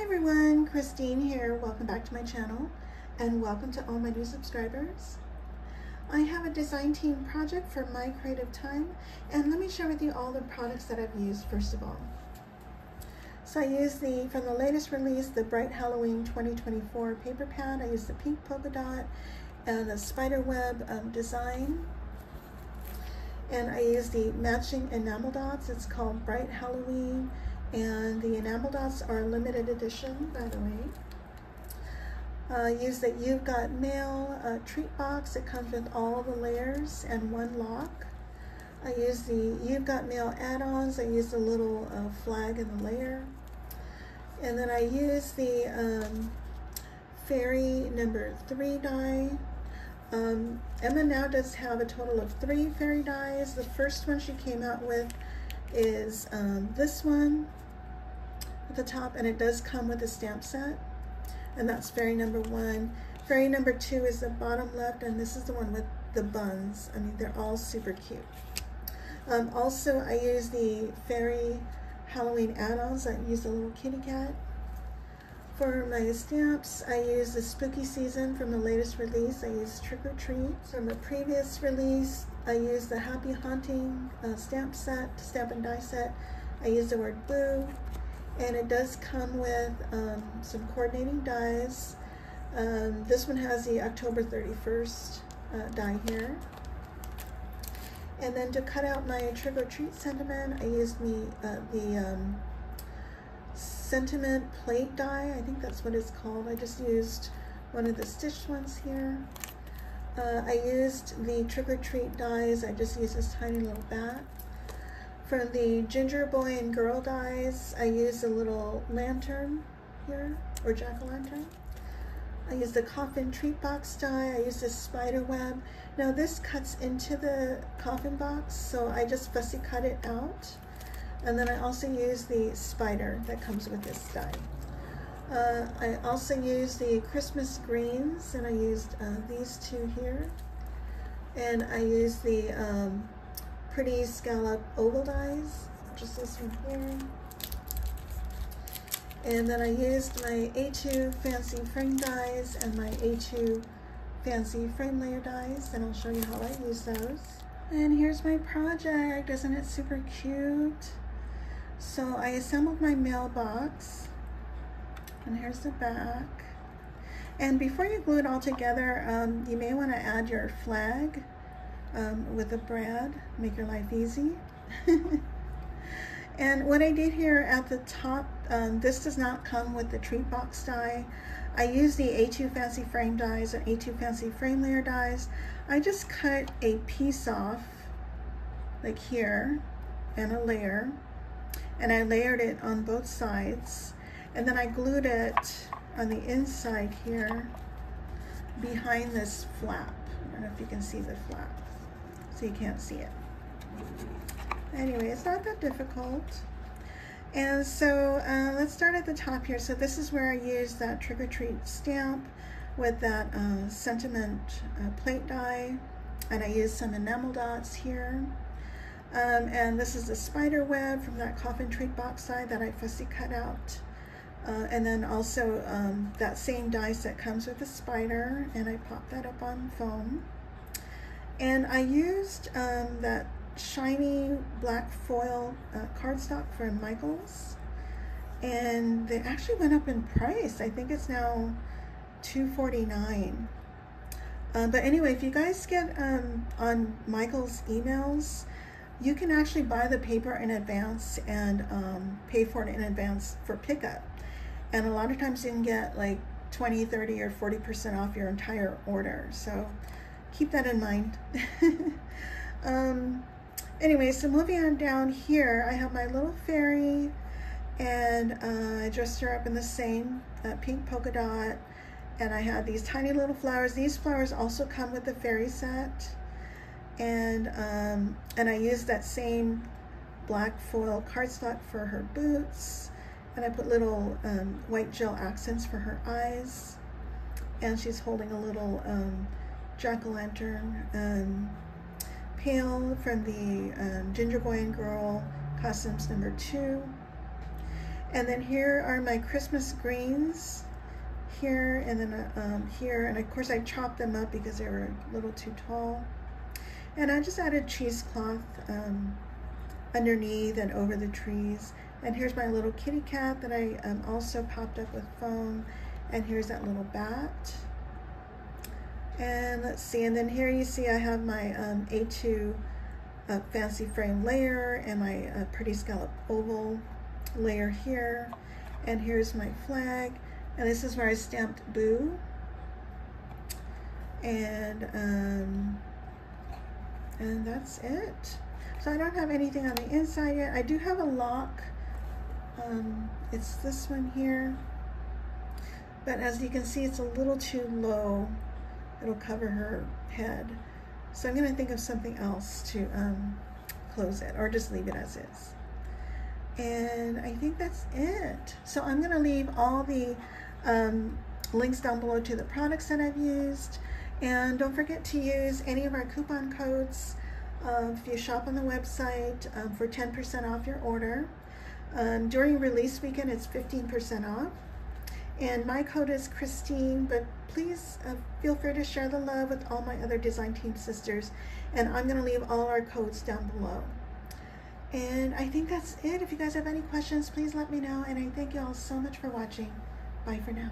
Hi everyone, Christine here. Welcome back to my channel and welcome to all my new subscribers. I have a design team project for My Creative Time, and let me share with you all the products that I've used first of all. So I used from the latest release, the Bright Halloween 2024 paper pad. I used the pink polka dot and the spider web design. And I used the matching enamel dots. It's called Bright Halloween. And the enamel dots are limited edition, by the way. Use the You've Got Mail Treat Box. It comes with all the layers and one lock. I use the You've Got Mail Add Ons. I use the little flag in the layer. And then I use the Fairy number 3 die. Emma now does have a total of 3 fairy dies. The first one she came out with is this one at the top, and it does come with a stamp set, and that's fairy number 1. Fairy number 2 is the bottom left, and this is the one with the buns. I mean, they're all super cute. Also, I use the fairy Halloween add-ons. I use the little kitty cat. For my stamps, I use the Spooky Season from the latest release. I use Trick or Treat. From the previous release, I use the Happy Haunting stamp and die set. I use the word boo, and it does come with some coordinating dies. This one has the October 31st die here. And then to cut out my Trick or Treat sentiment, I used the sentiment plate die. I think that's what it's called. I just used one of the stitched ones here. I used the Trick or Treat dies. I just used this tiny little bat. From the Ginger Boy and Girl dies, I used a little lantern here, or jack-o'-lantern. I used the Coffin Treat Box Die. I used this spider web. Now this cuts into the coffin box, so I just fussy cut it out. And then I also use the spider that comes with this die. I also used the Christmas greens, and I used these two here. And I used the pretty scallop oval dies, just this one here. And then I used my A2 fancy frame dies and my A2 fancy frame layer dies, and I'll show you how I use those. And here's my project. Isn't it super cute? So I assembled my mailbox, and here's the back. And before you glue it all together, you may want to add your flag with a brad, make your life easy. And what I did here at the top, this does not come with the treat box die. I used the A2 fancy frame dies and A2 fancy frame layer dies. I just cut a piece off, like here, and a layer, and I layered it on both sides, and then I glued it on the inside here behind this flap. I don't know if you can see the flap, so you can't see it. Anyway, it's not that difficult. And so let's start at the top here. So this is where I used that Trick or Treat stamp with that sentiment plate die, and I used some enamel dots here. And this is the spider web from that Coffin Treat Box Die that I fussy cut out. And then also that same die set comes with a spider, and I popped that up on foam. And I used that shiny black foil cardstock from Michaels, and they actually went up in price. I think it's now $2.49. But anyway, if you guys get on Michaels emails, you can actually buy the paper in advance and pay for it in advance for pickup. And a lot of times you can get like 20, 30, or 40% off your entire order. So keep that in mind. Anyway, so moving on down here, I have my little fairy, and I dressed her up in the same pink polka dot, and I had these tiny little flowers. These flowers also come with the fairy set, and I used that same black foil cardstock for her boots, and I put little white gel accents for her eyes, and she's holding a little jack-o'-lantern pail from the Ginger Boy and Girl Costumes number 2. And then here are my Christmas greens here, and then here, and of course I chopped them up because they were a little too tall. And I just added cheesecloth underneath and over the trees. And here's my little kitty cat that I also popped up with foam. And here's that little bat. And let's see, and then here you see I have my A2 fancy frame layer and my pretty scallop oval layer here. And here's my flag. And this is where I stamped Boo. And that's it. So I don't have anything on the inside yet. I do have a lock. It's this one here. But as you can see, it's a little too low. It'll cover her head. So I'm going to think of something else to close it, or just leave it as is. And I think that's it. So I'm going to leave all the links down below to the products that I've used. And don't forget to use any of our coupon codes if you shop on the website for 10% off your order. During release weekend, it's 15% off. And my code is Christine, but please feel free to share the love with all my other design team sisters. And I'm going to leave all our codes down below. And I think that's it. If you guys have any questions, please let me know. And I thank you all so much for watching. Bye for now.